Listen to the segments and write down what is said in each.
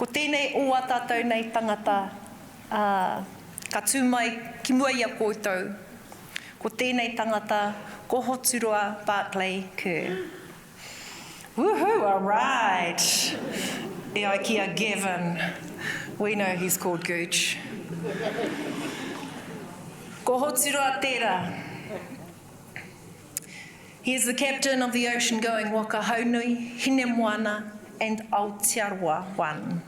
Ko tēnei o a tātou nei tangata ka tū mai ki mua i a koutou. Ko tēnei tangata ko Hoturoa Barclay Kerr. Woohoo, all right. E ai ki a Gavin. We know he's called Gooch. Ko Hoturoa tērā. He is the captain of the ocean-going waka Haunui, Hinemoana and Aotearoa One.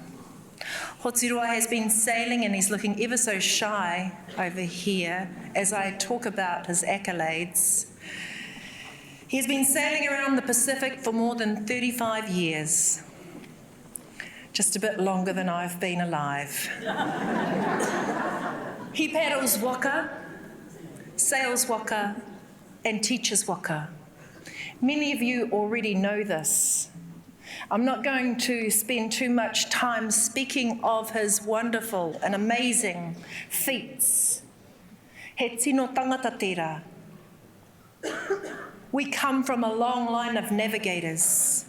Hotorua has been sailing and he's looking ever so shy over here as I talk about his accolades. He has been sailing around the Pacific for more than 35 years. Just a bit longer than I've been alive. He paddles waka, sails waka, and teaches waka. Many of you already know this. I'm not going to spend too much time speaking of his wonderful and amazing feats. He tino tangata tērā. We come from a long line of navigators.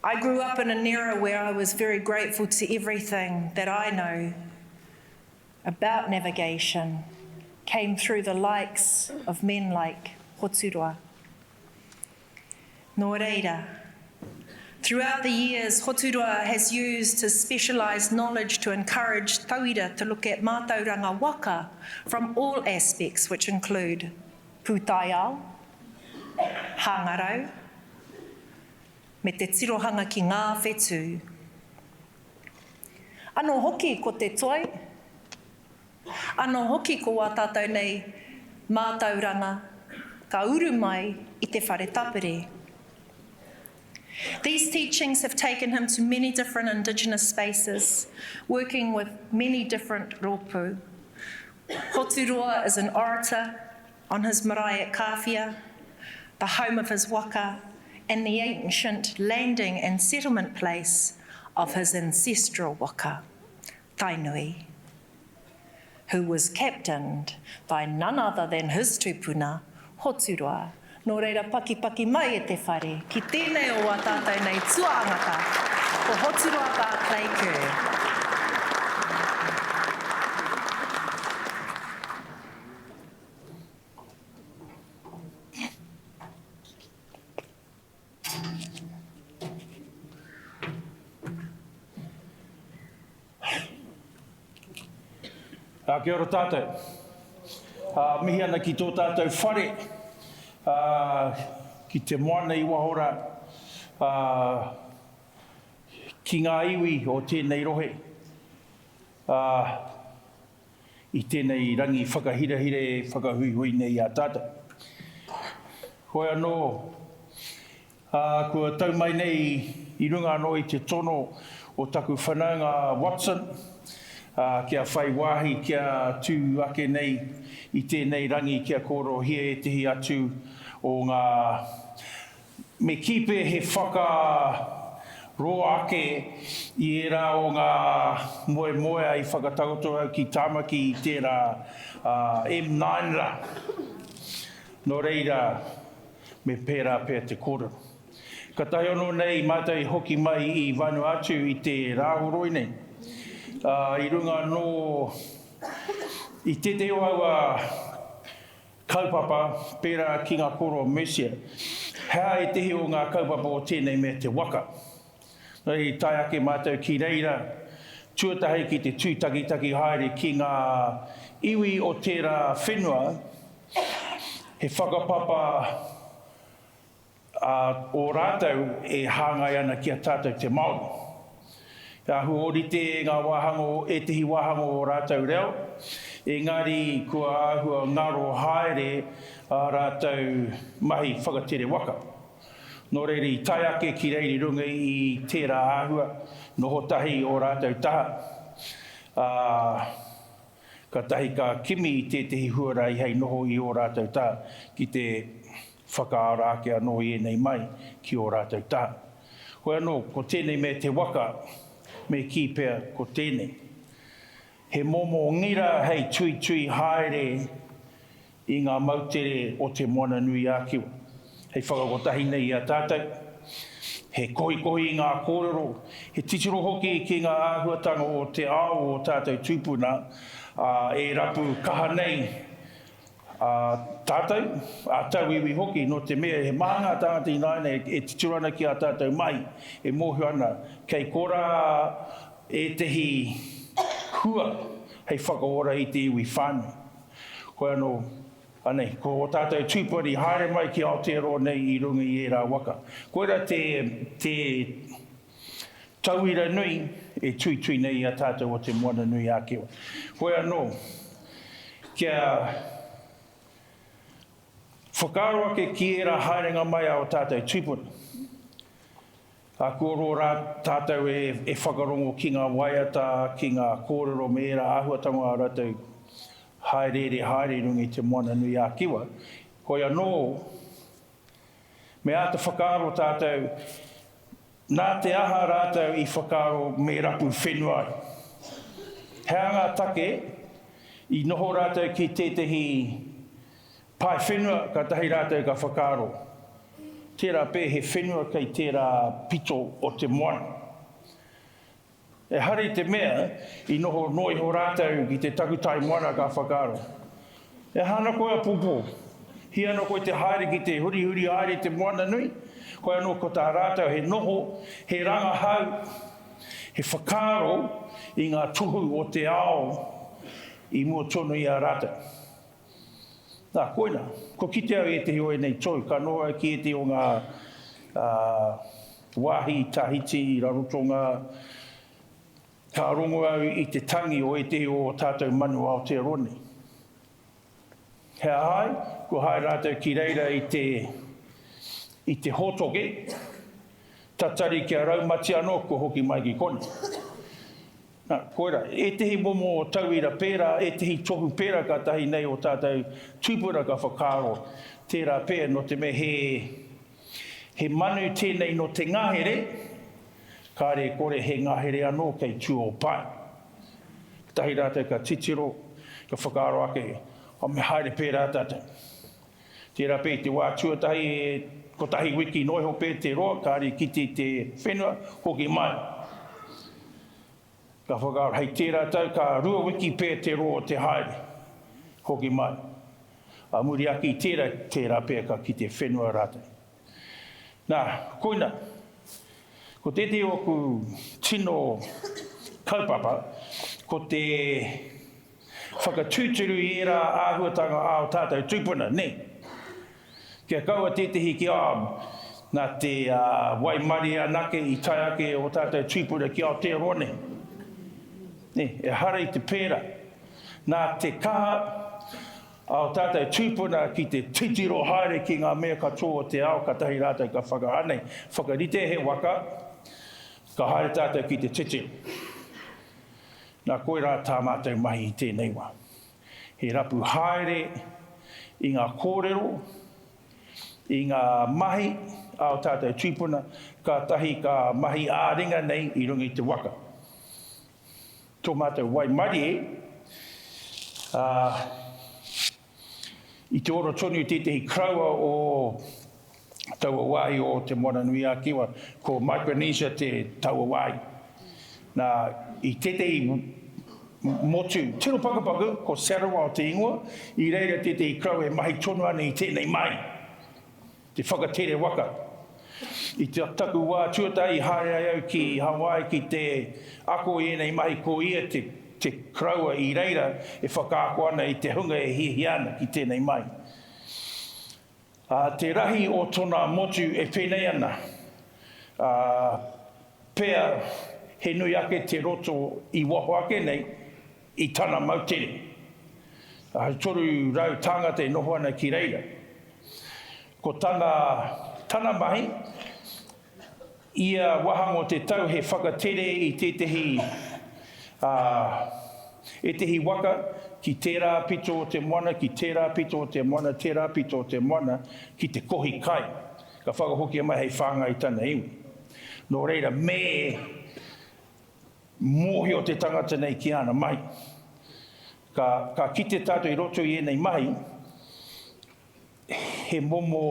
I grew up in an era where I was very grateful to everything that I know about navigation came through the likes of men like Hotorua. Nō reira, throughout the years, Hotorua has used his specialised knowledge to encourage tauira to look at mātauranga waka from all aspects, which include pūtaiao, hangarau, me te tirohanga ki ngā whetū. Anō hoki ko te toi, anō hoki ko wā tātou nei mātauranga ka uru mai i te whare tapere. These teachings have taken him to many different Indigenous spaces, working with many different rōpū. Hoturua is an orator on his marae at Kāwhia, the home of his waka, and the ancient landing and settlement place of his ancestral waka, Tainui, who was captained by none other than his tūpuna, Hoturua. Nō reira paki mai e te whare, ki tēnei o a tātou nei tuāngata, ko Hoturoa Barclay Kerr. Kia ora tātou. Mihi ana ki tō tātou whare. Ki te moana i wahora, ki ngā iwi o tēnei rohe, i tēnei rangi whakahirahire, whakahuihui nei a tātou. Hoi anō, kua tau mai nei i runga anō i te tono o taku whanaunga Watson, kia whai wāhi, kia tū ake nei i tēnei rangi, kia koro hia e tehi atu o ngā me kipe he whaka roa ake i era o ngā moe ai whakatagotoa ki tāmaki i tērā M9 ra. Nō reira me pērā pēr te kōrero. Ka tahi ono nei mātai hoki mai i Vanuatu i te rāhoroi nei. I runga no i te te aua kaupapa pērā ki ngā koro Mercia. Hea e tehi o ngā kaupapa o tēnei me te waka. Nei tai ake mātou ki reira, tuatahi ki te tūtaki haere ki ngā iwi o tērā whenua, he whakapapa o rātou e hāngai ana ki a tātou te Māori. Ka huorite ngā wāhango, e tehi wāhango o rātou reo, engari kua āhua ngaro haere a rātou mahi whakatere waka. Nō reiri tai ake ki reiri runga i tērā āhua, noho tahi o rātou taha. Ka tahi ka kimi i tētehi huara i hei noho i o rātou taha, ki te whakaara ake anō i nei mai ki o rātou taha. Hoi anō, ko tēnei me te waka, me ki pēr ko tēnei. He momo ngira hei tui haere i ngā mautere o te moana nui ākiwa. Hei whakakotahi nei a tātou. he kohi ngā kōrero, he titiro hoki ki ngā āhuatanga o te ao o tātou tūpuna, e rapu kaha nei tātou, tau iwi hoki no te mea, he mahanga tangata i nāne e titiro ana ki a tātou mai, e mōhio ana, kei kora e tehi hua, hei whakaora i te iwi whānui. Koe anō, anei, ko o tātou tūpari haere mai ki Aotearoa nei i runga i e rā waka. Koe ra te tauira nui e tui nei a tātou o te moana nui a kewa. Koe anō, kia whakaroa ke ki e rā haerenga mai a o tātou tūpari. A kōro rā tātou e whakarongo ki ngā waiata, ki ngā kōrero me e rā āhuatanga a rātou haere rungi te moana nui a kiwa. Koe anō, me a te whakaaro tātou, nā te aha rātou i whakaaro me rapu whenua. Hea ngā take, i noho rātou ki tētahi pai whenua, ka tahi rātou ka whakaaro. Tērā pē he whenua kei tērā pito o te moana. E hari te mea, i noho noi ho rātou ki te takutai moana ka whakaaro. E hana koe a pupo. Hi ana koe te haere ki te huri haere te moana nui. Koe anō ko tā rātou he noho, he rangahau, he whakaaro i ngā tuhu o te ao i mua tono i a rātou. Nā, koina, ko kite au e te hoi nei toi, ka noa ki e te o ngā wāhi tahiti i rarotonga, ka rongo au i te tangi o e te o tātou manu Aotearoa nei. Hea hai, ko hai rātou ki reira i te hotoke, tatari kia raumati anō ko hoki mai ki kone. Nā, koera, e tehi momo o tauira pēra, e tehi tohu pēra ka tahi nei o tātou tūpura ka whakaaro, tērā pēra no te me he manu tēnei no te ngahere, kāre kore he ngahere anō kei Tūhoe pai. Tahi rātou ka titiro, ka whakaaro ake, o me haere pērā tātou. Tērā pē te wā tuatahi ko tahi wiki noiho pē te roa, kāre kiti te whenua, hoki mai. Ka whakaaro, hei tērā tau, ka rua wiki pē te roa te haere, hoki mai. A muri aki tērā pē ka ki te whenua rātou. Nā, koina, ko te oku tino kaupapa, ko te whakatūturu i era āhuatanga ao tātou tūpuna, ne? Kia kaua tētehi ki nā te waimari anake i tai ake o tātou tūpuna ki Aotearoa ne. Ne, e hara i te pēra. Nā te kaha ao tātou tūpuna ki te titiro haere ki ngā mea katoa te ao ka tahi rātou ka whakahanei. Whakarite he waka, ka haere tātou ki te titiro. Nā koe rā tā mātou mahi i tēnei wā. He rapu haere i ngā kōrero, i ngā mahi ao tātou tūpuna, ka tahi ka mahi āringa nei i rungi te waka. Tō mātou waimari i te oro tonu tētehi kraua o taua wai o te moana nui a kiwa, ko Micronesia te taua wai. Nā, i tētehi motu, tiro pakapaku, ko Sarawak o te ingoa, i reira tētehi kraua e mahi tonu ana i tēnei mai, te whakatere waka. I te taku wā tuatai haere au ki Hawaii ki te ako i enei mahi ko ia te kraua i reira e whakaako ana i te hunga e hihi ana ki tēnei mai. Te rahi o tōna motu e whenei ana. Pea he nui ake te roto i waho ake nei i tana mautere. Toru rau tangata e noho ana ki reira. Ko tana mahi, ia wahango te tau he whakatere i tētehi e tehi waka ki tērā pito o te moana, ki tērā pito o te moana, tērā pito o te moana, ki te kohi kai. Ka whakahoki mai hei whanga i tana iwi. Nō reira, me mohi o te tangata nei ki ana mai. Ka kite tātou i roto i enei mai, he momo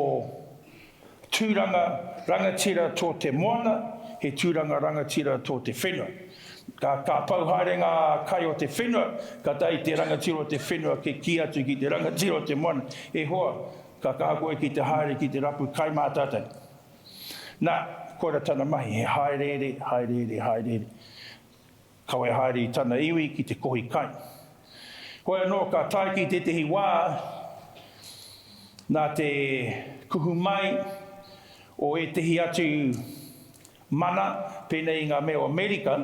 tūranga rangatira tō te moana, he tūranga rangatira tō te whenua. Ka pau haere ngā kai o te whenua, ka tai te rangatira o te whenua ke ki atu ki te rangatira o te moana. E hoa, ka kākoe ki te haere ki te rapu kai mātātai. Nā, koera tana mahi, he haerere, haerere, haerere. Kawe haere i tana iwi ki te kohi kai. Koea no, ka tai ki te tehi wā, nā te kuhu mai o e tehi atu mana, pēnei ngā mea o Amerika,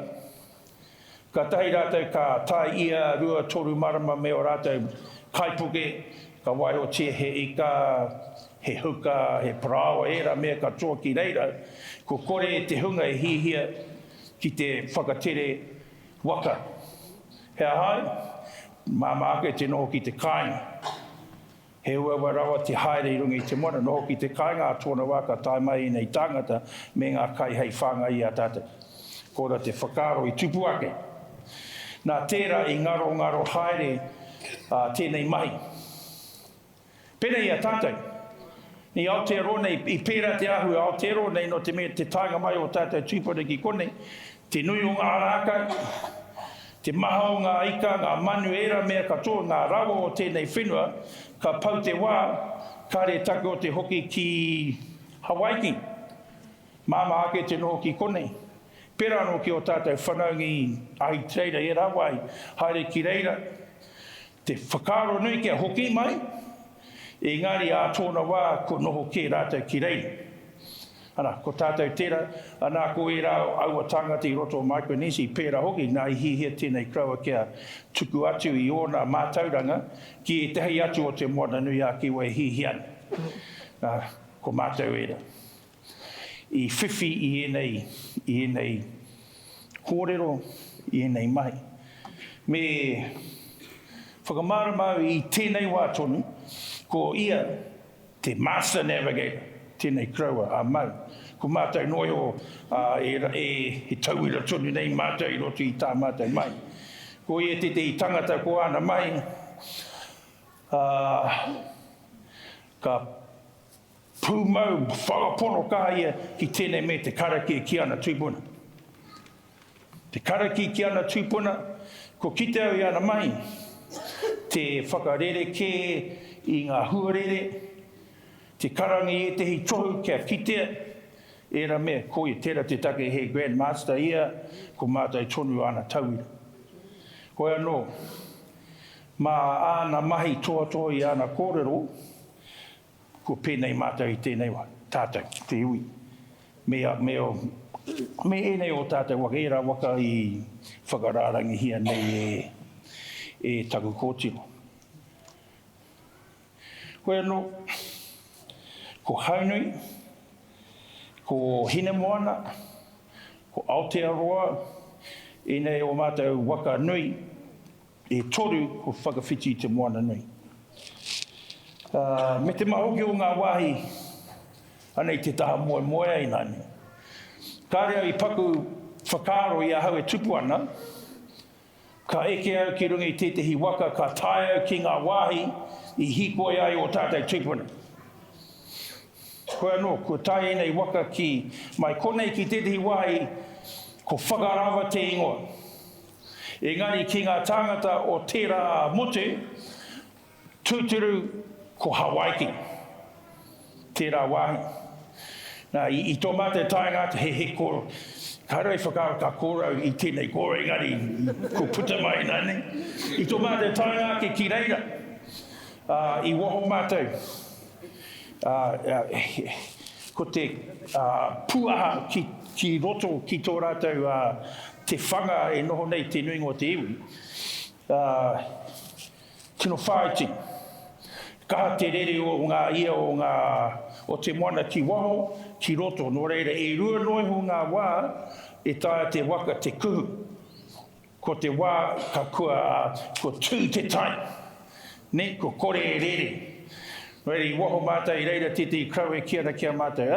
ka tahi rātou ka tai ia rua toru marama me o rātou kaipuke, ka waiho tia he ika, he huka, he parawa, era mea ka toa ki reira, ko kore te hunga e hihia ki te whakatere waka. Hea hai, māma ake te noho ki te kāinga. He ua rawa te haere i rungi te moana, noho ki te kāinga a tōna waka tai mai nei tāngata me ngā kai hei whanga i a tātou. Kora te whakaro i tupu ake. Nā tērā i ngaro haere tēnei mahi. Pēnei a tātou. Ni Aotearoa nei, i pērā te ahu Aotearoa nei no te mea te tainga mai o tātou tūpuna ki konei. Te nui o ngā rākau, te maha o ngā ika, ngā manu era mea katoa, ngā rawa o tēnei whenua, ka pau te wā, kare take o te hoki ki Hawaii. Māma ake te noho ki konei. Pērā no ki o tātou whanaungi ahi teira e rawai, haere ki reira. Te whakaro nui kia hoki mai, engari a tōna wā ko noho ke rātou ki reira. Ana, ko tātou tērā, anā ko e rā aua tangata i roto o Micronesia, pērā hoki, nā i hihia tēnei kraua kia tuku atu i ōna mātauranga, ki e tehi atu o te moana nui a ki wai hihian. Ko mātau e rā. I whiwhi i enei kōrero, i enei mai. Me whakamaramau i tēnei wā tonu, ko ia te Master Navigator, tēnei kraua a mau. Ko mātou noi o he tauira tonu nei mātou i roto i tā mātou mai. Ko ia te tangata ko ana mai, ka pūmau whakapono kā ia ki tēnei me te karaki ki ana tūpuna. Te karaki ki ana tūpuna, ko kite au i ana mai, te whakarere ke i ngā huarere, te karangi e tehi tohu kia kitea, era mea ko i tera te take he Grand Master ia, ko mātai tonu ana tauira. Koe anō, mā ana mahi toa i ana kōrero, ko pēnei mātou i tēnei wā, tātou, te iwi. Me enei o tātou waka, e rā waka i whakarārangi hia nei e taku kōtiro. Koe anō, ko Haunui, ko Hinemoana, ko Aotearoa, enei o mātou waka nui, e toru ko whakawhiti te moana nui. Me te mahoki o ngā wāhi, anei te taha moe i nani. Kārea i paku whakaro i ahau e tupu ana, ka eke au ki rungi tētehi waka, ka tae au ki ngā wāhi, i hikoi ai o tātou tupuna. Koe anō, ko tae nei waka ki mai konei ki tētehi wāhi, ko whakarawa te ingoa. Engari ki ngā tāngata o tērā motu, tūturu ko Hawaii, tērā wāhi. Nā, i tō mātou taenga he kōro. Kārai whakaro ka kōrau i tēnei kōrau, engari ko puta mai nani. I tō mātou taenga ki reira. I woho mātou. Ko te puaha ki roto ki tō rātou te whanga e noho nei te nuingo te iwi. Tino whaiti. Kaha te rere o ngā ia o te moana ki waho, ki roto. Nō reira, e rua noiho ngā wā, e taia te waka te kuhu. Ko te wā, ko tū te tai. Ne, ko kore e rere. Nō reira, i waho mātai i reira te kraue kia mātai.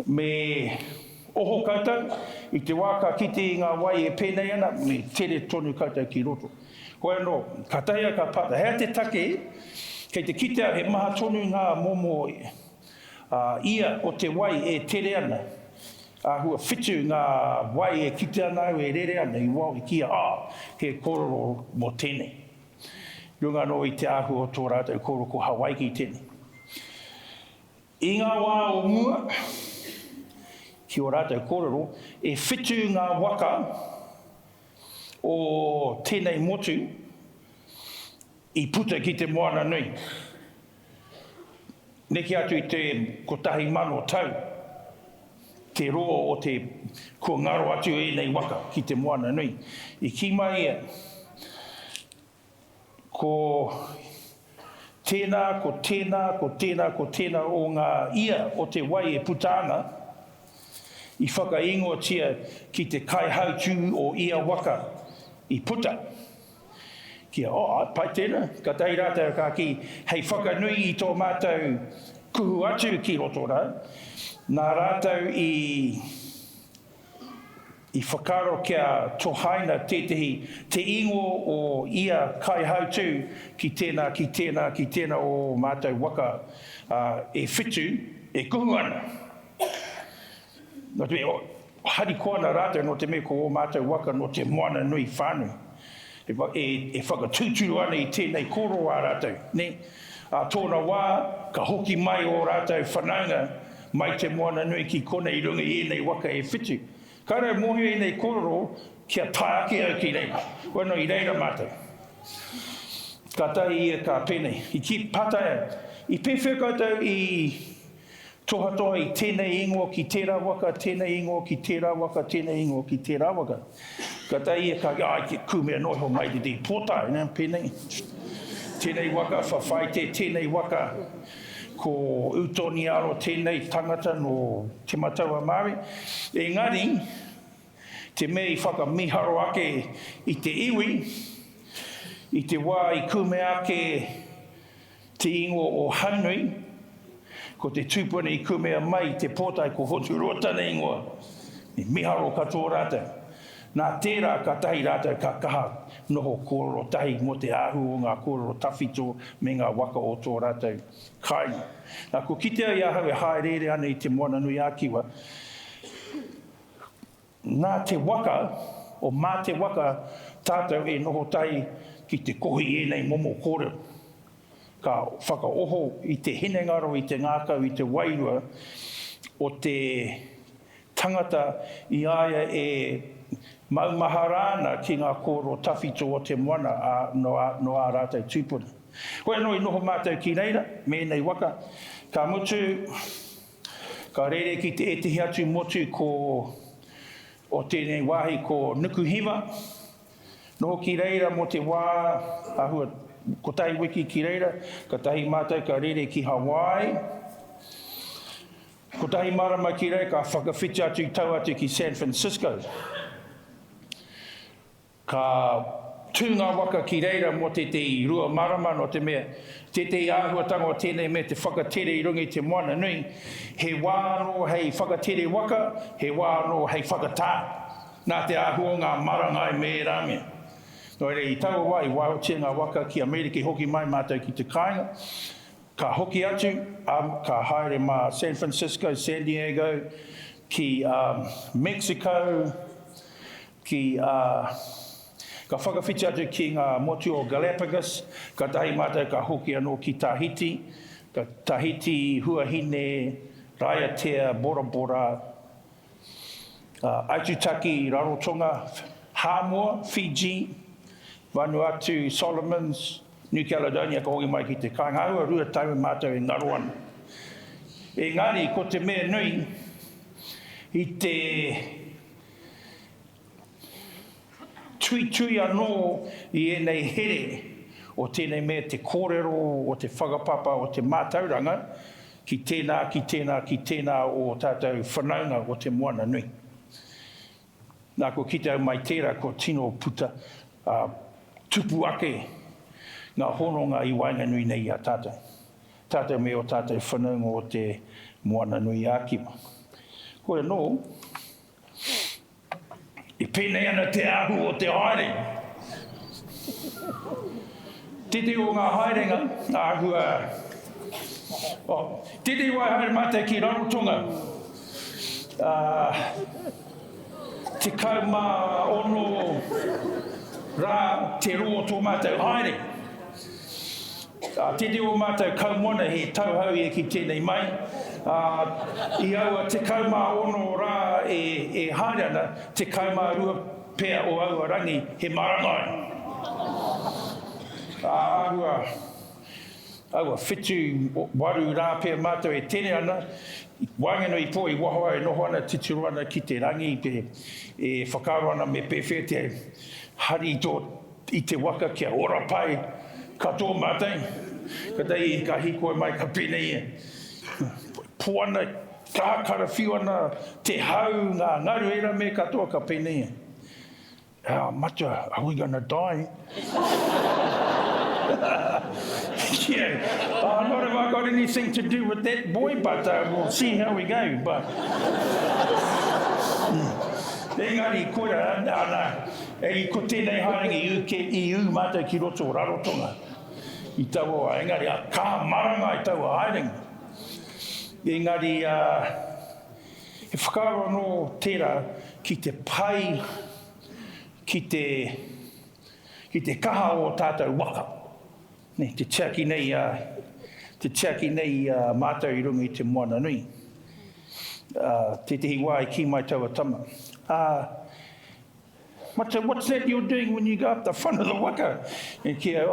Me oho koutou, i te wā ka kite i ngā wai e pēnei ana, me tere tonu koutou ki roto. Koe anō, ka taia ka pata. Hea te take, kei te kitea he maha tonu ngā momo Ia o te wai e tere ana. Hua whitu ngā wai e kite ana e rere ana i wau i kia he kororo mo tēnei. Runga no i te ahu o tō rātou koro ko Hawaii ki tēnei. I ngā wā o mua, ki o rātou kororo, e whitu ngā waka o tēnei motu i puta ki te moana nui. Neki atu i te kotahi mano tau, te roa o te kua ngaro atu e nei waka ki te moana nui. I ki mai ia, ko tēnā, ko tēnā, ko tēnā, ko tēnā o ngā ia o te wai e putanga, i whakaingoatia ki te kaihautu o ia waka i puta. Kia, pai tēnā, ka tai rātou ka ki, hei whakanui i tō mātou kuhu atu ki roto rā, nā rātou i whakaro kia tohaina tētehi, te ingo o ia kaihautu ki tēnā, ki tēnā, ki tēnā o mātou waka e whitu, e kuhu ana. No te me, hari koana rātou no te me ko o mātou waka no te moana nui whānui. E whakatūturu ana i tēnei koro a rātou. Tōna wā, ka hoki mai o rātou whanaunga mai te moana nui ki kona i runga i nei waka e whitu. Kairau mohi i nei kororo kia tai ake au ki reira. Wano i reira mātou. Ka tai ia ka pēnei. I ki pataia. I pewhekautou i tohatoa i tēnei ingoa ki tērā waka, tēnei ingoa ki tērā waka, tēnei ingoa ki tērā waka. Ka tai ia ka kumea noiho mai te te pōtai, pēnei. Tēnei waka, whawhai tēnei waka, ko utoni aro tēnei tangata no te mataua Māori. Engari, te mea i whakamiharo ake i te iwi, i te wā i kumea ake te ingo o Haunui, ko te tūpuna i kumea mai te pōtai ko Hoturua tana ingoa. I miharo katoa rātou. Nā tērā ka tahi rātou ka kaha noho kōrero tahi mo te ahu o ngā kōrero tawhito me ngā waka o tō rātou kāinga. Nā ko kitea i ahau e haerere ana i te moana nui ākiwa. Nā te waka, o mā te waka, tātou e noho tahi ki te kohi e nei momo kōrero. Ka whakaoho i te hinengaro, i te ngākau, i te wairua, o te tangata i aia e maumaharana ki ngā kōrero tawhito o te moana no ā rātou tūpuna. Koe anō i noho mātou ki reira, me nei waka, ka mutu, ka rere ki te etehi atu motu o tēnei wāhi ko Nukuhiva, noho ki reira mo te wā, ahua, ko tahi wiki ki reira, ka tahi mātou ka rere ki Hawaii, ko tahi marama ki reira ka whakawhiti atu i tau atu ki San Francisco. Ka tū ngā waka ki reira mo te rua marama no te mea, te āhuatanga o tēnei mea te whakatere i rungi te moana nui, he wā anō hei whakatere waka, he wā anō hei whakatā, nā te āhua ngā marangai me rāmea. No i tau wai, wāotia ngā waka ki Amerika hoki mai mātou ki te kāinga. Ka hoki atu, ka haere mā San Francisco, San Diego, ki Mexico, ka whakawhiti atu ki ngā motu o Galapagos, ka tahi mātou ka hoki anō ki Tahiti, ka Tahiti, Huahine, Raiatea, Bora Bora, Aitutaki, Rarotonga, Samoa, Fiji, Vanuatu, Solomons, New Caledonia, ka hoki mai ki te kāinga. Aua rua tau mātou e ngaro ana. Engari, ko te mea nui, i te tui anō i enei here o tēnei mea te kōrero, o te whakapapa, o te mātauranga, ki tēnā o tātou whanaunga o te moana nui. Nā ko kitau mai tērā ko tino puta, tupu ake ngā hononga i wainga nui nei a tātou. Tātou me o tātou whanaunga o te moana nui ākiwa. Koe anō, i pēnei ana te ahu o te haere. Tete o ngā haerenga, āhua Tiri wai haere mate ki Rarotonga. Te kaumā ono rā te roa tō mātou haere. Te reo mātou kaumona he tauhau e ki tēnei mai. I aua te kaumā ono rā e haere ana, te kaumā rua pēr o aua rangi he marangai. Aua whitu waru rā pēr mātou e tēne ana, wangeno i po i wahoa e noho ana tituruana ki te rangi e whakaro ana me pewhia te hari i te waka kia ora pai katoa mātai. Ka tei ka hikoe mai ka pēnei e. Puana, ka whiu ana te hau ngā ngaru era me katoa ka pēnei e. Matua, are we going to die? Yeah, not have I got anything to do with that boy, but we'll see how we go. But engari koera ana e ko tēnei harangi i u mātou ki roto o Rarotonga. I taua engari ka maranga i taua haerenga. Engari e whakaro no tērā ki te pai ki te kaha o tātou waka. Te tiaki nei mātou i runga i te moana nui. Te tehi wai ki mai taua tama. What's that you're doing when you go up the front of the waka? And kia,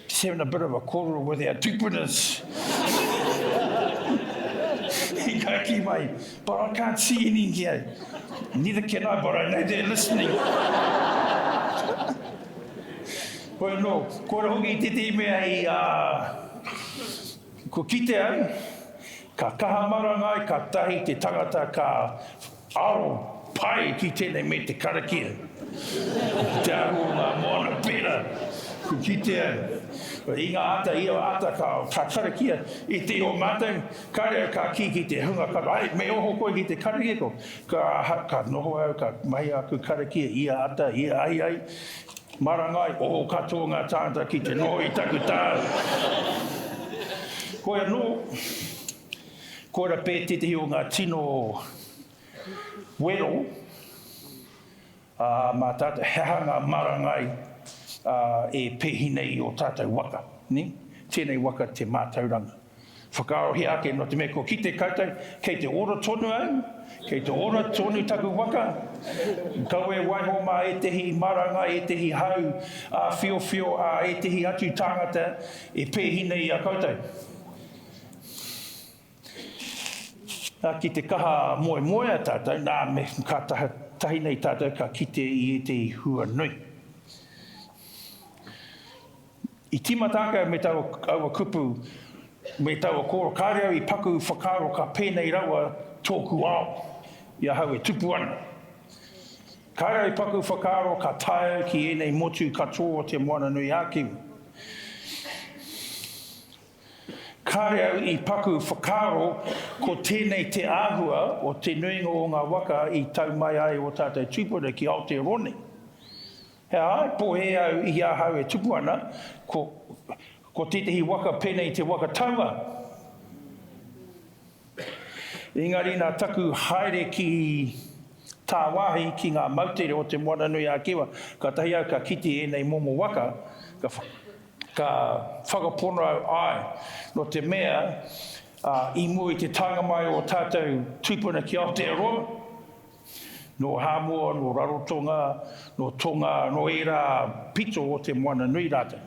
just having a bit of a quarrel with our tupunas. He go ki mai, but I can't see any here. Neither can I, but I know they're listening. Well, no, kora hoki te te mea ko kite au, ka kaha marangai, ka tahi te tangata, ka aro pai ki tēnei me te karakia. Te aro ngā moana pera, ko kite au. I ngā ata, ka karakia, i te o mātou, karea ka ki te hunga kara. Ai, me oho koe ki te karakia ko. Ka noho au, ka mai aku karakia, ia ata, ia ai. Marangai, o katoa ngā tāngata ki te noho i taku tā. Koe anō, koe pē te o ngā tino wero, mā tātou hehanga marangai e pēhinei o tātou waka. Tēnei waka te mātauranga. Whakarohi ake no te mea ko ki te koutou, kei te ora tonu au, kei te ora tonu taku waka. Kaue waiho mā e tehi maranga, e tehi hau, whio, e tehi atu tāngata, e pēhinei a koutou. Ki te kaha moe a tātou, nā me ka tahi nei tātou ka kite i e te hua nui. I timataka me tau aua kupu, me taua koro kāreo i paku whakaro ka pēnei rawa tōku ao. Ia hau e tupu ana. Kāreo i paku whakaro ka tae ki enei motu katoa o te moana nui ākiwi. Kāreo i paku whakaro ko tēnei te āhua o te nuinga o ngā waka i tau mai ai o tātou tupuna ki Aotearoa. Hea, po he au i a hau e tupu ana, ko tētahi waka pēnei te waka taua. Engari nā taku haere ki tā wāhi ki ngā mautere o te moana nui a kiwa, ka tahi au ka kiti enei momo waka, ka whakapono ai no te mea i mui te tanga mai o tātou tupuna ki Aotearoa, no Hāmoa, no Rarotonga, no Tonga, no era pito o te moana nui rātou.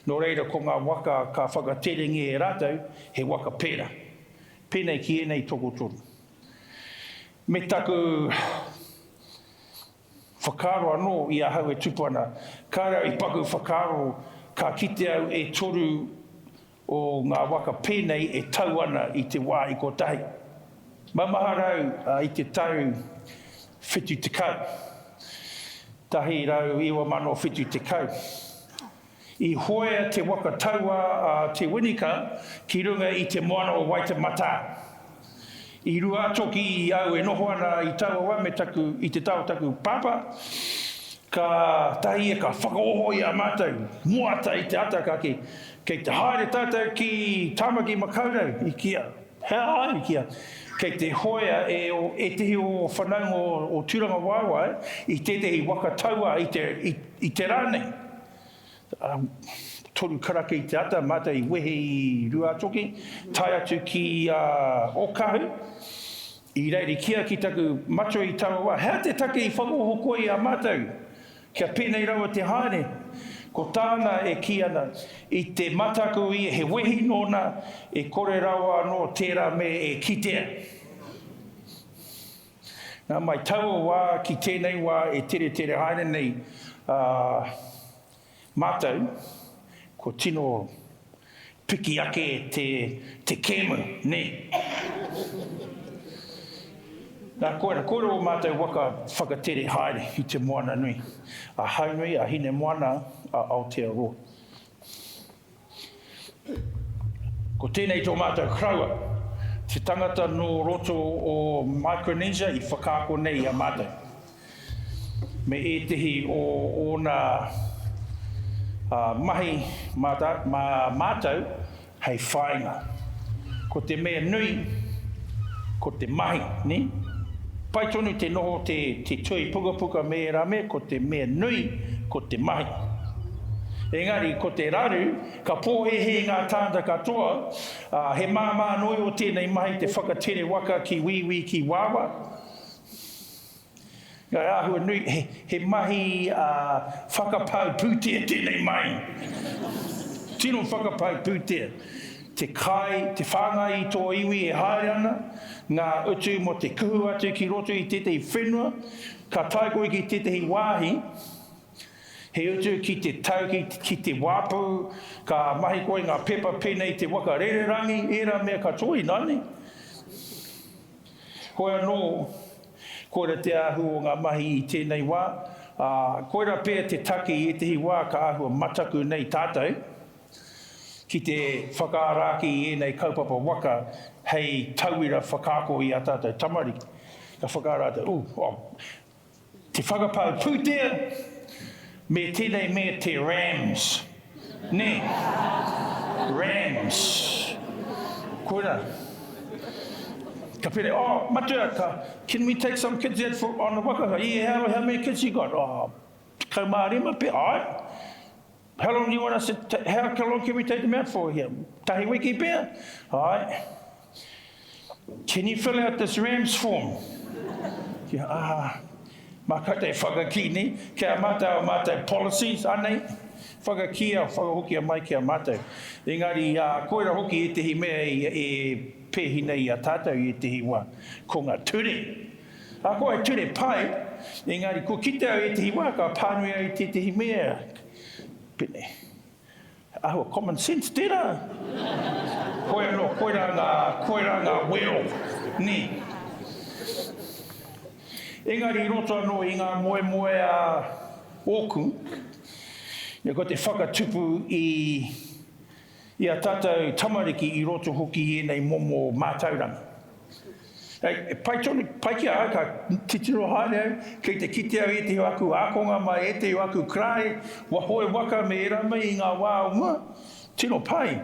No reira ko ngā waka ka whakaterengi e rātou, he waka pēra. Pēnei ki enei toko tonu. Me taku whakaro anō i a hau e tupu ana, kārau i paku whakaro ka kite au e toru o ngā waka pēnei e tau ana i te wā i ko tahi. Mamaharau i te tau whitu te kau. Tahi rau iwa mano whitu te kau. I hoea te waka taua te winika ki runga i te moana o Waitemata. I Rūātoki i au e noho ana i taua wa me taku, i te tau taku papa, ka tahi e ka whakaoho i a mātou, moata i te atakake, Kei te haere tātou ki Tamaki Makaurau i kia. Hea ai i kia. Kei te hoia e tehi o whanau o tūranga waiwai i tetehi waka taua i te rānei. Toru karaka i te ata, mata i wehe i Rūātoki, tai atu ki Okahu. I reiri kia ki taku matua i taua wā. Hea te take i whakaohokoi a mātou. Kia pēnei raua te haere. Ko tāna e ki ana i te mataku i he wehi nōna e kore rawa no tērā me e kitea. Nā mai taua wā ki tēnei wā e tere haere nei mātou, ko tino piki ake te kēmu, ne? Nā koera o mātou waka whakatere haere i te moana nui. A Haunui, a Hinemoana and Aotearoa. Ko tēnei tō mātou kraua, te tangata no roto o Micronesia i whakaako nei a mātou. Me e tehi o nā mahi mātou hei whainga. Ko te mea nui, ko te mahi, ne? Pai tonu te noho te tui puka me rame, ko te mea nui, ko te mahi. Engari, ko te raru, ka pōhehe ngā tāna katoa, he māmā noi o tēnei mahi te whakatere waka ki wiwi ki wawa. Ngā āhua nui, he mahi whakapau pūtea tēnei mai. Tino whakapau pūtea. Te kai, te whāngai i tō iwi e haere ana, ngā utu mo te kuhu atu ki roto i tetehi whenua, ka tae koe ki tetehi wāhi, he utu ki te tau ki te wāpu, ka mahi koe ngā pepa pēnei te waka rererangi, era mea katoa nani. Koe anō, koera te āhua o ngā mahi i tēnei wā, koera pēr te take i tehi wā ka āhua mataku nei tātou, ki te whakaaraki i enei kaupapa waka hei tauira whakaako i a tātou tamariki. Ka whakaarata, te whakapau pūtea, me tēnei mea te rams. Ne? Rams. Koera. Ka pere, matua, can we take some kids out on the waka? Yeah, how many kids you got? Kaumārima pe, alright. How long do you want us to, how long can we take them out for here? Tahi wiki bear? All right. Can you fill out this RAMS form? Yeah, makate whakaki ni, kia mātou policies, anei. Whakaki au whakahoki a mai kia mātou. Engari, koera hoki e tehi mea e pēhi nei a tātou e tehi wā. Ko ngā ture. Ko e ture pai, engari, ko kitau e tehi wā, ka pānui ai te tehi mea. Pene. Ahua common sense tērā. Koera ngā weo. Ni. Engari roto anō i ngā moe a oku. Ia ko te whakatupu i a tātou tamariki i roto hoki i nei momo mātauranga. Pai ki a ka titiro haere, kei te kite au e te aku ākonga mai e te aku krai, wahoe waka me era mai i ngā wā unga, tino pai.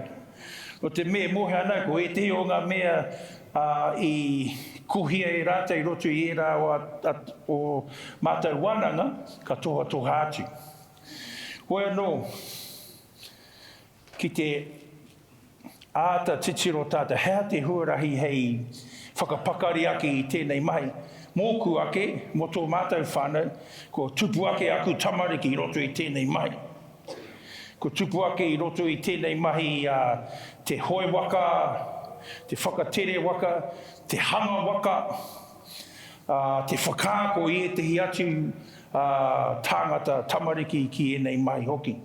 O te mea mohe ana ko e te o ngā mea i kuhia e rātai roto i era o mātou wananga, ka toha atu. Koe anō, ki te āta titiro tāta, hea te huarahi hei whakapakari ake i tēnei mahi. Mōku ake, mō tō mātou whānau, ko tupu ake aku tamariki i roto i tēnei mahi. Ko tupu ake i roto i tēnei mahi te hoe waka, te whakatere waka, te hanga waka, te whakaako i e tehi atu tāngata tamariki ki enei mahi hoki.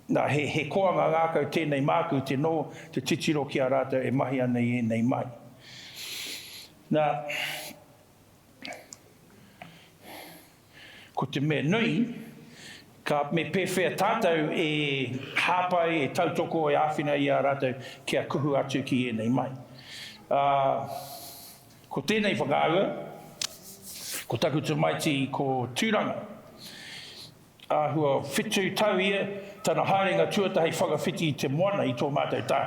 Nā, he koanga ngākau tēnei māku te no, te titiro ki a rātou e mahi ana i enei mahi. Nā, ko te mea nui, ka me pewhia tātou e hāpai, e tautoko e āwhina i a rātou kia kuhu atu ki enei mai. Ko tēnei whakaua, ko taku tumaiti ko tūranga. Ahua whitu tau ia, tana haerenga tuatahi whakawhiti I te moana I tō mātou tā.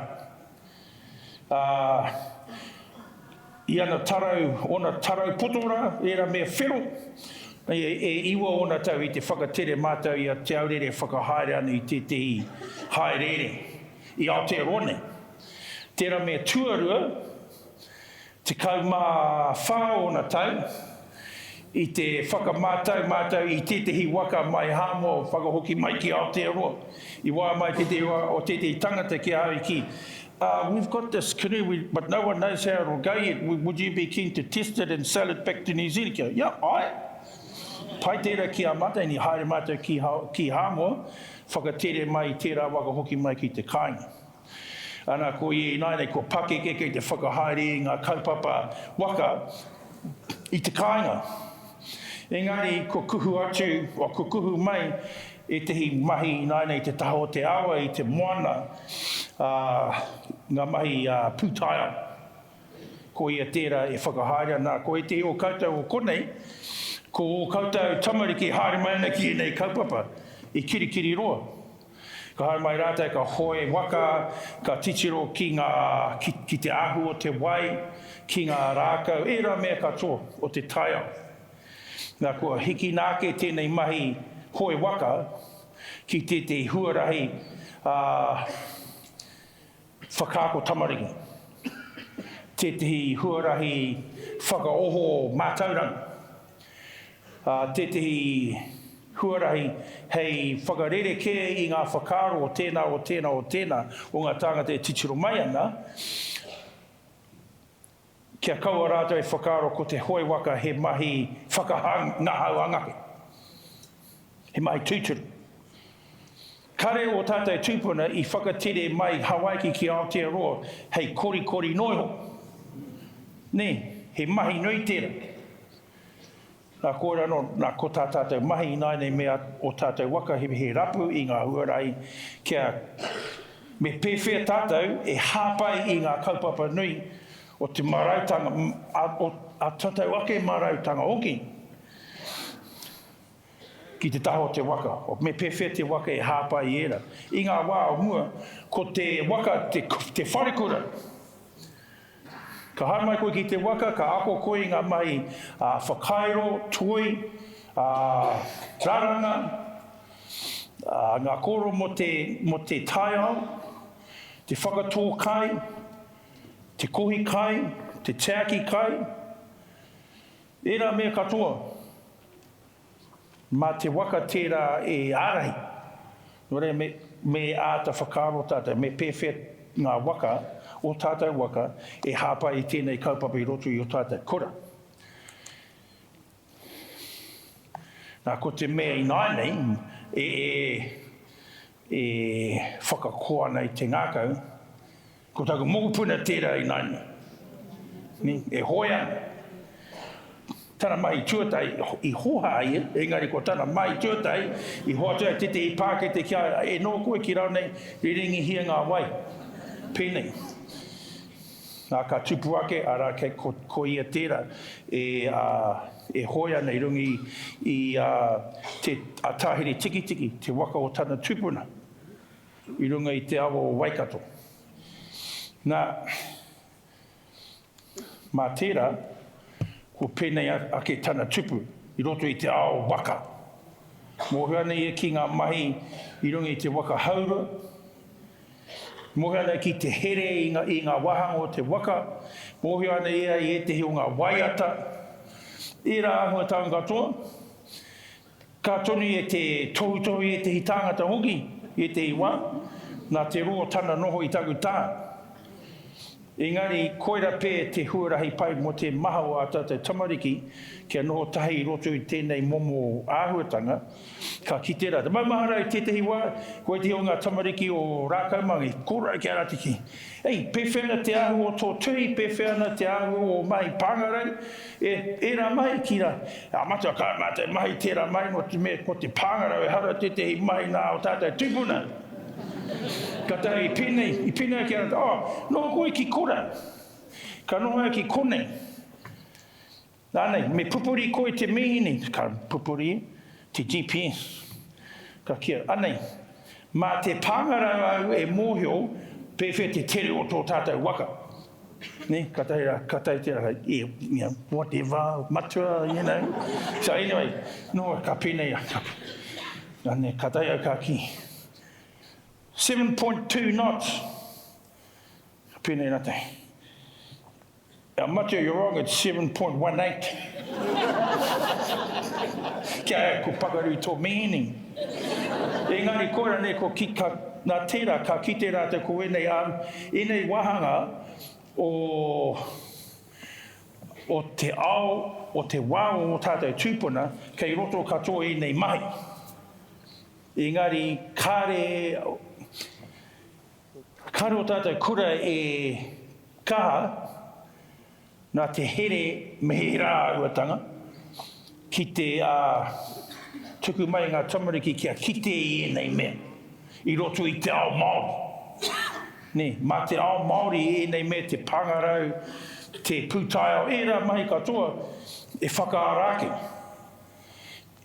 Ona tarau potora, era mea whero, iwa ona tau I te whakatere mātou I a te aurere whakahaere anu I te tehi haerere I Aotearoa nei. Tērā mea tuarua, te kaumā whā ona tau, I te whakamātau I tetehi waka mai hāmo whakahoki mai ki Aotearoa. I wā mai o tetehi tangata ki hawi ki. We've got this canoe, but no one knows how it will go yet. Would you be keen to test it and sell it back to New Zealand? Yeah, aye. Pai tērā ki a mata, ni haere mātou ki hāmo, whakatere mai tērā wakahoki mai ki te kāinga. Ana ko I nāne ko pakeke kei te whakahaere I ngā kaupapa waka I te kāinga. Engari, ko kuhu atu, o ko kuhu mai, e tehi mahi nāne I te taho te awa, I te moana, ngā mahi pūtaia. Ko ia tērā e whakahaere ana, ko e te o koutou o konei, ko o koutou tamariki haere mai ana ki nei kaupapa, I kirikiri roa. Ka haere mai rātou ka hoe waka, ka titiro ki te ahu o te wai, ki ngā rākau, e rā mea katoa o te taia. Nā kua hiki nāke tēnei mahi hoe waka, ki te huarahi whakaako tamariki. Tētehi huarahi whakaoho mātauranga. Tētehi huarahi hei whakarere ke I ngā whakaro o tēnā, o ngā tāngata e titiro mai ana, kia kaua rātou e whakaro ko te hoe waka he mahi whakahangahau angake. He mahi tūturu. Kare o tātou tūpuna I whakatere mai Hawaii ki Aotearoa hei kori noiho. Ne, he mahi nui tērā. Nā kōra no, nā ko tātou mahi nāne mea o tātou waka he rapu I ngā huarahi kia me pewhia tātou e hāpai I ngā kaupapa nui o te marautanga, a tātou ake marautanga hoki. Ki te taho te waka, o me pewhia te waka e hāpai I era. I ngā wā o mua, ko te waka te wharekura. Ka haere mai koe ki te waka, ka ako koe ngā mai whakairo, tui, raranga, ngā koro mo te taiao, te whakatō kai, te kohi kai, te teaki kai. Era mea katoa. Mā te waka tērā e ārahi. Nore me āta whakaro tātou, me pewhia ngā waka, o tātou waka, e hāpai I tēnei kaupapa I roto I o tātou kura. Nā ko te mea I nānei, e whakakoa nei te ngākau, ko tāku mokupuna tērā I nānei. E hoia. Tana mai tuatai I hoha ia, engari ko tana mai tuatai I hoa tuai te I pāke te kia, e no koe ki rau nei, ringi hia ngā wai. Pēnei. Nā ka tupu ake, ara kei ko ia tērā, e hoia nei rungi I te tāhere tiki, te waka o tana tupuna, I runga I te awa o Waikato. Nā, mā tērā, ko pēnei ake tana tupu, I roto I te ao waka. Mōhua nei e ki ngā mahi, I runga I te waka haura, Mōhua nei ki te here I ngā wahanga o te waka. Mōhua nei ea I te hi o ngā waiata. E rā ahua tāng katoa. Ka tonu e te tohu e te hi tāngata hoki, e te iwa. Nā te roa tana noho I taku tā. Engari, koera pē te huarahi pai mo te maha o a tātou tamariki, kia noho tahi I roto I tēnei momo āhuatanga, ka kite rata. Mai mahara I tētahi wā, koe te o ngā tamariki o rākaumangi, kōra ki ara tiki. Ei, pewhena te ahu o tō tuhi, pewhena te ahu o mahi pāngarau, e rā mahi ki rā. A matua ka mātai mahi tērā mai no te mea ko te pāngarau e hara tētahi mahi nā o tātou tūpuna. Ka tai I pēnei ki ara, no koe ki kora, ka noha ki kone. Nānei, me pupuri koe te mihini, ka pupuri, te GPS. Ka kia, anei, Mā te pāngara au e mōhio, pewhia te tere o tō tātou waka. Ne, katai tera, whatever, matua, you know. So anyway, no, ka pēnei a. Ne, katai au ka ki. 7.2 knots. Ka pēnei nā te. Matua, you're wrong, it's 7.18. Kia ko pakaru tō meaning. Engari koera ne ko ki ka nā tērā, ka kite rā te ko enei enei wahanga o te ao, o te wā o tātou tūpuna, kei roto katoa enei mahi. Engari kare o tātou kura e kaha, nā te here mehe rā aruatanga, ki te tuku mai ngā tamariki kia kite i enei mea, i roto i te ao Māori. Ne, mā te ao Māori i enei mea te pangarau, te pūtaio, era mahi katoa, e whakaarake.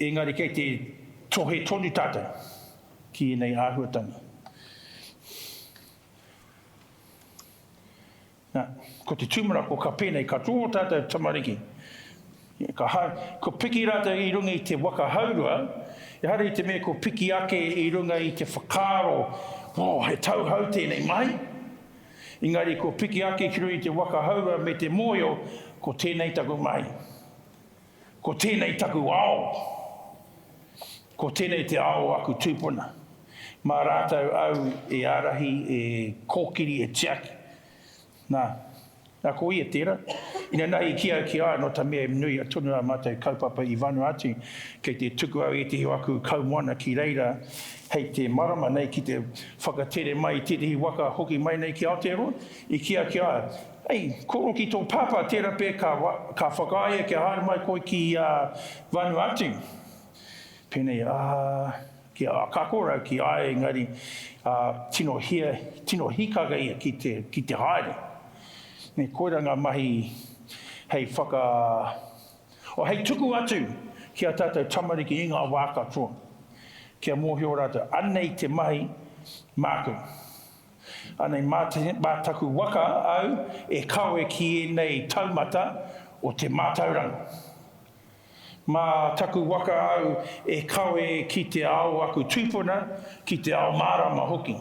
Engari kei te tohe tonu tātou, ki enei āhuatanga. Ko te tūmara ko ka pēnei katoa tātou tamariki. Ko piki rata i runga i te waka haurua, e hari te mea ko piki ake i runga i te whakaaro, he tauhau tēnei mai. Engari ko piki ake ki runga i te waka haurua me te moio, ko tēnei taku mai. Ko tēnei taku ao. Ko tēnei te ao aku tūpuna. Mā rātou au e arahi, e kōkiri, e Jack. Nā ko ia tērā. Ina nai kia no ta mea nui a tonu a mātou kaupapa i Vanuatu, kei te tuku au e te hiwaku kaumoana ki reira, hei te marama nei ki te whakatere mai, te tehi waka hoki mai nei ki Aotearoa, i kia, hei, koro ki tō pāpā tērā pē ka whakaia kia haere mai koe ki Vanuatu. Pēnei, ka korau ki ai ngari, tino hikaga ia ki te haere. Ne koera ngā mahi hei hei tuku atu ki a tātou tamariki i ngā waka toa. Kia mōhio rātou, anei te mahi māku. Anei mātaku waka au e kawe ki nei taumata o te mātauranga. Mātaku waka au e kawe ki te ao aku tūpuna, ki te ao mārama hoki.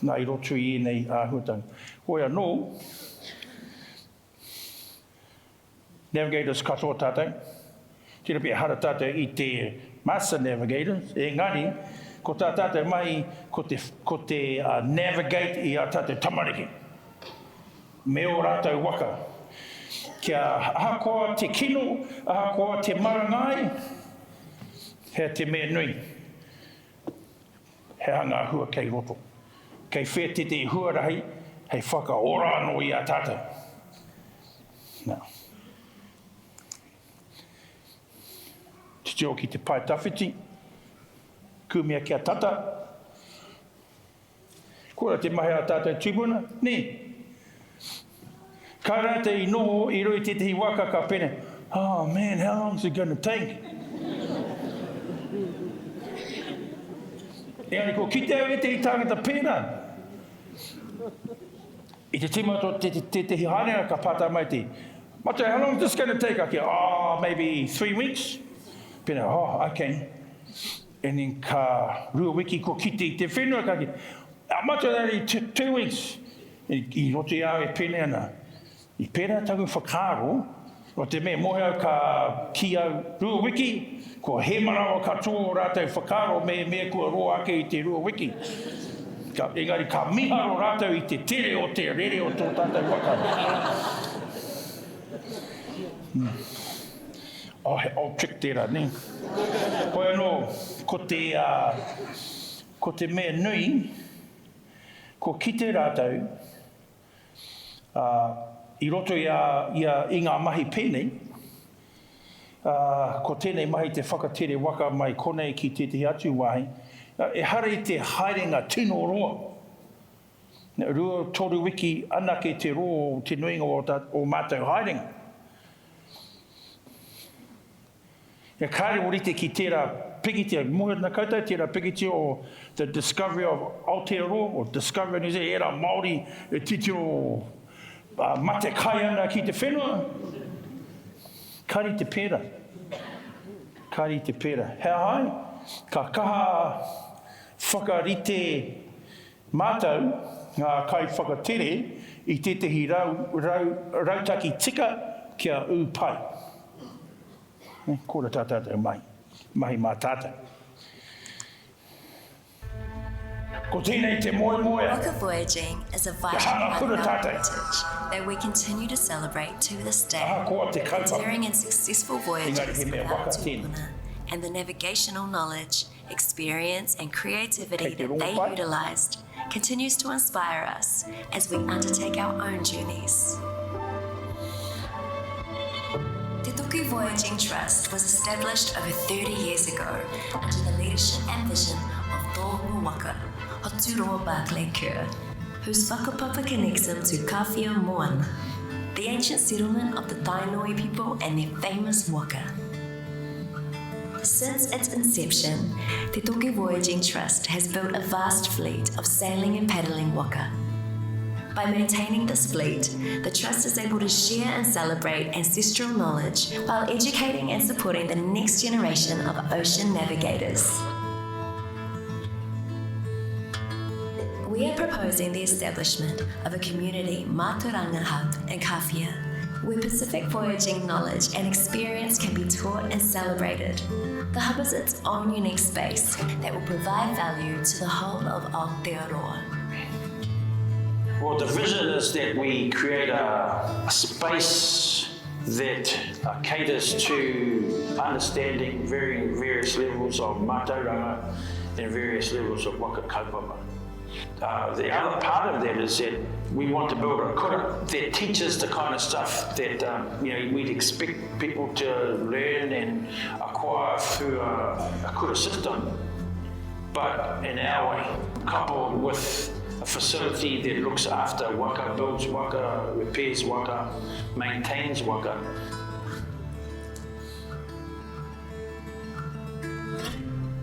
Nā i rotu i nei āhuatanga. Hoia no, navigators katoa tātou. Tira pia hara tātou i te master navigators. Engari, ko tā tātou mai, ko te navigate i a tātou tamariki. Me o rātou waka. Kia ahakoa te kino, ahakoa te marangai, hea te mea nui. He hanga hua kei roto. Kei whea te huarahi, hei whakaora anō i a tātou. Nā. Te teo ki te pai tawhiti, kumia kia tata. Kora te mahi a tātou tūpuna, ne? Ka rata i noho i roi te tehi waka ka pene. Oh man, how long is it going to take? Engari ko kite au e te i tāngata pēnā. I te timato te tehi haerenga ka pātā mai te. Mata, how long is this going to take? Aki, maybe 3 weeks. Pena, okay. And then ka Rūātoki ko kite i te whenua ka ki. Mata, only 2 weeks. I rote au e pene ana. I pēra taku whakaro, o te mea mohe au ka ki au Rūātoki, ko he marawa katoa o rātou whakaro me kua roa ake i te Rūātoki. Engari ka miharo rātou i te tere o te rere o tō tātou whakaro. He old trick tērā, ne? Koe anō, ko te mea nui, ko kite rātou, i roto i ngā mahi pēnei, ko tēnei mahi te whakatere waka mai konei ki te atu wahi, e hara i te haerenga tino roa. Rua toru wiki anake te roa o te nuinga o mātou haerenga. Ia kāre orite ki tērā pikitia, mohe na koutou, tērā pikitia o the discovery of Aotearoa, or discovery of New Zealand, era Māori, e titiro mate kai ana ki te whenua. Kari te pera. Kari te pera. Hea hai, ka kaha whakarite mātou, ngā kai whakatere, i tētahi rautaki tika kia pai. Kōra tātātou mai. Mahi mā tātou. Ko tēnei te moe moe. Waka voyaging is a vital part of our heritage that we continue to celebrate to this day, considering in successful voyages of our tūpuna and the navigational knowledge, experience and creativity that they utilised continues to inspire us as we undertake our own journeys. The Tūhoe Voyaging Trust was established over 30 years ago under the leadership and vision of Tōhoe waka, Hoturoa Barclay Kerr, whose whakapapa connects him to Kawhia Moana, the ancient settlement of the Haunui people and their famous waka. Since its inception, the Tūhoe Voyaging Trust has built a vast fleet of sailing and paddling waka. By maintaining this fleet, the Trust is able to share and celebrate ancestral knowledge while educating and supporting the next generation of ocean navigators. We are proposing the establishment of a community mātauranga hub in Kawhia, where Pacific voyaging knowledge and experience can be taught and celebrated. The hub is its own unique space that will provide value to the whole of Aotearoa. Well, the vision is that we create a space that caters to understanding various levels of mātauranga and various levels of waka kaupapa. The other part of that is that we want to build a kura that teaches the kind of stuff that we'd expect people to learn and acquire through a kura system, but in our way, coupled with a facility that looks after waka, builds waka, repairs waka, maintains waka.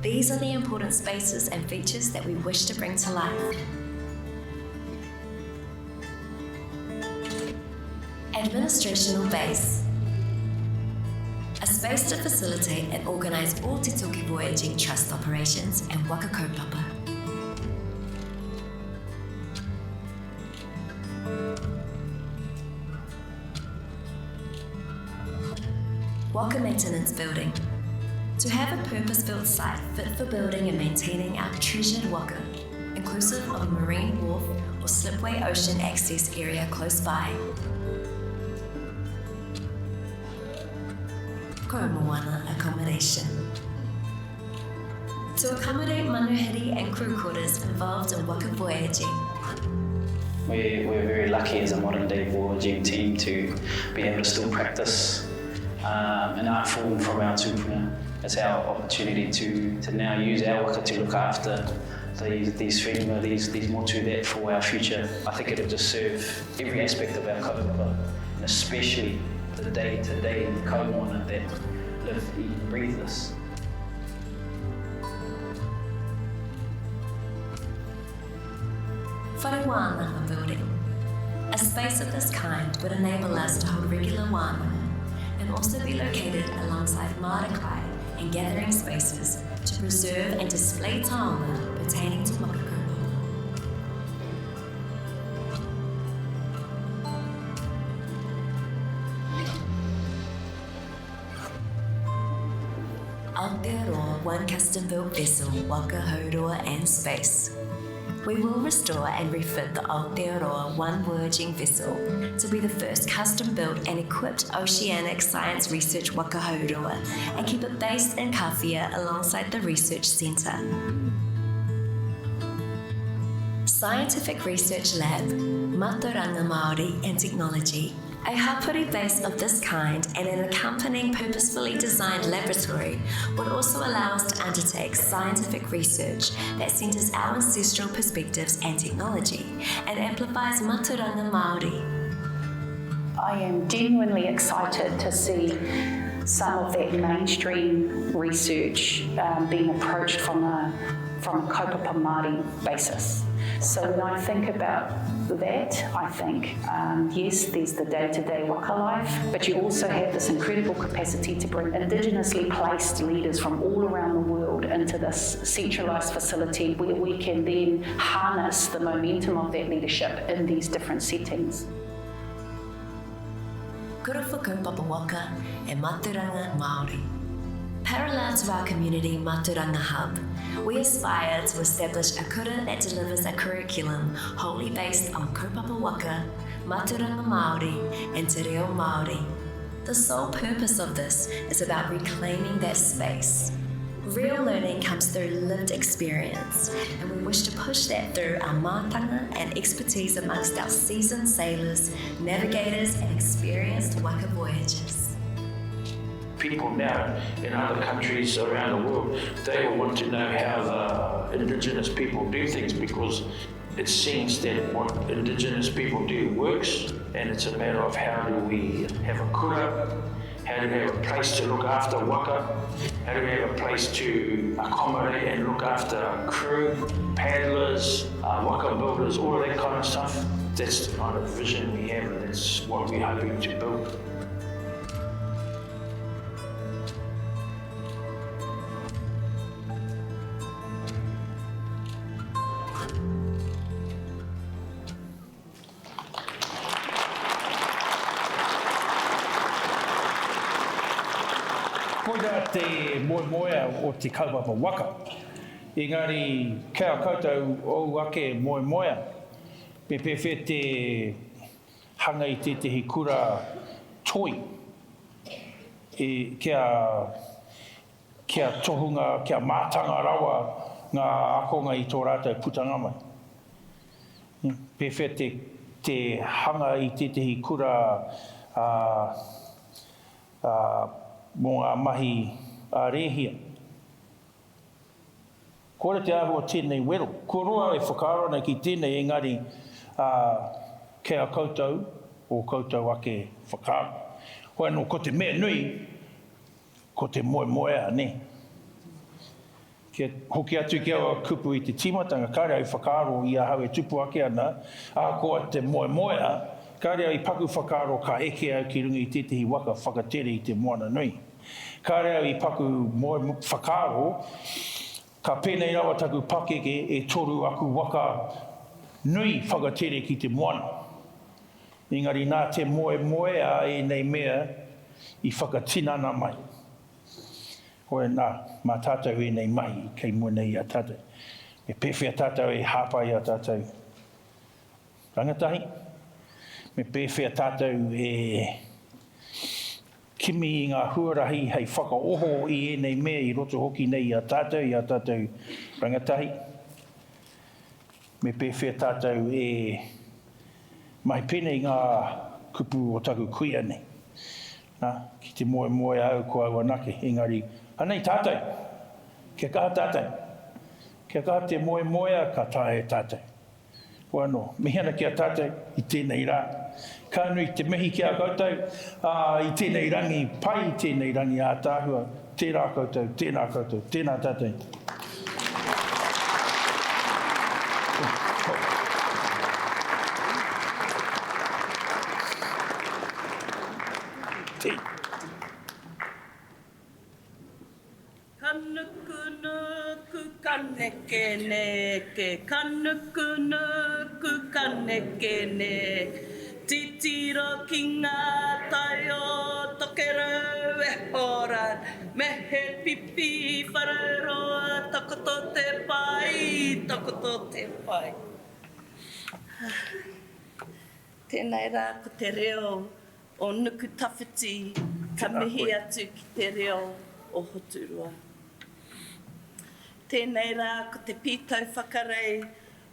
These are the important spaces and features that we wish to bring to life. Administrational base. A space to facilitate and organise all Te Tūhoe Voyaging Trust operations and waka kaupapa. Waka maintenance building. To have a purpose-built site fit for building and maintaining our treasured waka, inclusive of a marine wharf or slipway ocean access area close by. Moana accommodation. To accommodate manuhiri and crew quarters involved in waka voyaging. We're very lucky as a modern day voyaging team to be able to still practice an art form from our tūpuna. It's our opportunity to now use our waka to look after these whenua, these motu that for our future. I think it'll just serve every aspect of our kaupapa, and especially the day-to-day kaumona that live, eat and breathe this. Whare building. A space of this kind would enable us to hold regular wānanga and also be located alongside marae and gathering spaces to preserve and display taonga pertaining to waka kaupapa. Aotearoa One custom-built vessel, waka, haurua and space. We will restore and refit the Aotearoa One voyaging vessel to be the first custom-built and equipped oceanic science research waka haurua and keep it based in Kawhia alongside the research centre. Scientific Research Lab, Mātauranga Māori and Technology. A hapuri base of this kind and an accompanying purposefully designed laboratory would also allow us to undertake scientific research that centres our ancestral perspectives and technology and amplifies Mātauranga Māori. I am genuinely excited to see some of that mainstream research being approached from a kaupapa Māori basis. So when I think about that, I think, yes, there's the day-to-day waka life, but you also have this incredible capacity to bring indigenously placed leaders from all around the world into this centralised facility where we can then harness the momentum of that leadership in these different settings. Kura whakaupapa waka e mātauranga Māori. Parallel to our community Mātauranga Hub, we aspire to establish a kura that delivers a curriculum wholly based on kaupapa waka, Mātauranga Māori and te reo Māori. The sole purpose of this is about reclaiming that space. Real learning comes through lived experience, and we wish to push that through our mātanga and expertise amongst our seasoned sailors, navigators and experienced waka voyagers. People now in other countries around the world, they will want to know how the Indigenous people do things, because it seems that what Indigenous people do works, and it's a matter of how do we have a kura, how do we have a place to look after waka, how do we have a place to accommodate and look after crew, paddlers, waka builders, all of that kind of stuff. That's the kind of vision we have, and that's what we're hoping to build. Koira te moemoea o te kaupapa waka. Engari, kia koutou o ake moemoea. Me pewhi te hanga I te kura toi. Kia tohunga, kia mātanga rawa ngā akonga I tō rātou putanga mai. Pewhi te hanga I te kura mō ngā mahi ārehia. Kore te āhua tēnei wero. Ko roa e whakaaro nei ki tēnei engari kea koutou o koutou ake whakaaro. Hoi anō, ko te mea nui, ko te moemoea, ne? Kia hoki atu kia o kupu I te timatanga, kāre au whakaaro I a hau e tupu ake ana, koa te moemoea, kāre au I paku whakaaro ka eke au ki runga I tētahi waka whakatere I te moana nui. Kāre au I paku whakaaro, ka pēnei rawa taku pakeke e toru aku waka nui whakatere ki te moana. Engari nā te moemoea e nei mea I whakatinana mai. Hoi nā, mā tātou e nei mai kei mua nei a tātou. Me pewhi a tātou e hāpai a tātou rangatahi. Me pewhi a tātou e kimi I ngā huarahi hei whakaoho I nei mea I roto hoki nei I a tātou rangatahi. Me pewhi a tātou e mai pene I ngā kupu o taku kuia nei. Nā, ki te moe au ko au anake, engari, anei tātou, kia kaha tātou. Kia kaha te moe ka tae tātou. Ko anō, mihi ana kia tātou I tēnei rā. Ka nui te mihi kia koutou, I tēnei rangi, pai I tēnei rangi a tāhua, tērā koutou, tēnā koutou, tēnā tātou. Kanukunuku kaneke kanukunuku kaneke titiro ki ngā tai o tokerau e hora me he pipi whararoa takoto te pai. Tēnei rā ko te reo o nuku tawhiti ka mihi atu ki te reo o Hoturua. Tēnei rā ko te pītau whakarei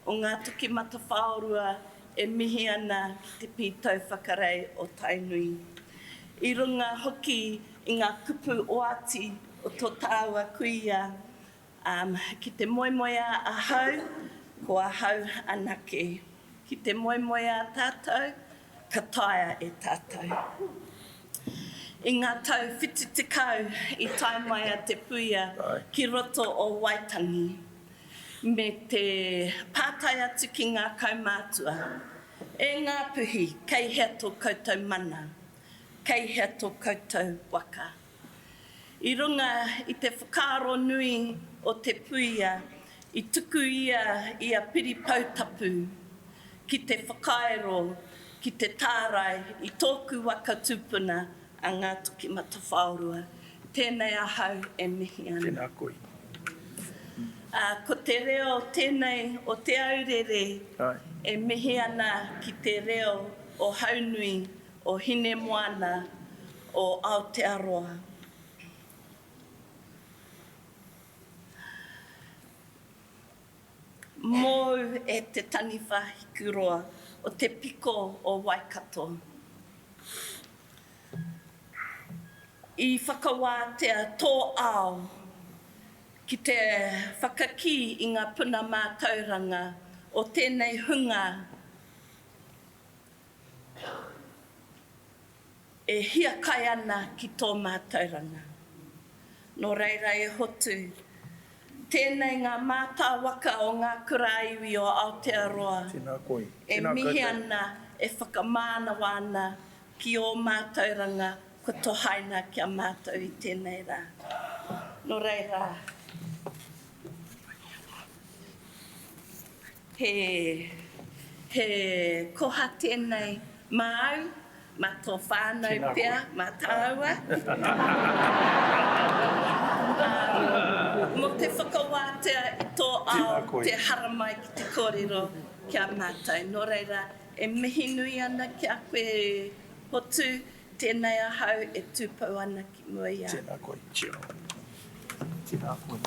o ngā tuki mata whaorua e mihi ana ki te pītau whakarei o Tainui. I runga hoki I ngā kupu oati o tō tāua kuia, ki te moemoea a hau, ko a hau anake. Ki te moemoea a tātou, ka taia e tātou. I ngā tau whititikau I taimai a te puia ki roto o Waitangi. Me te pātai atu ki ngā kaumātua. E ngā puhi, kei hea tō koutou mana, kei hea tō koutou waka. I runga I te whakaaro nui o te puia, I tuku ia piri pautapu, ki te whakaero, ki te tārai, I tōku waka tūpuna a ngā toki matawhaorua. Tēnei ahau e mihi ana. Tēnā koe. Ko te reo tēnei o te aurere, e mihi ana ki te reo o Haunui, o Hinemoana, o Aotearoa. Mō e te taniwha hikuroa o te piko o Waikato. I whakawātea tō ao ki te whakaki I ngā puna mātauranga o tēnei hunga e hia kai ana ki tō mātauranga. Nō reira e hotu, tēnei ngā mātā waka o ngā kuraiwi o Aotearoa e mihi ana e whakamānawa ana ki o mātauranga ko tohaina kia mātou I tēnei rā. Nō reira, he koha tēnei māu, mā tō whānau pia, mā tāua. Mo te whakawātea I tō ao te haramai ki te kōrero kia mātou. Nō reira, e mihi nui ana ki a koe hotu, tēnei ahau e tūpau ana ki mua ia. Tēnā koe. Tēnā koe.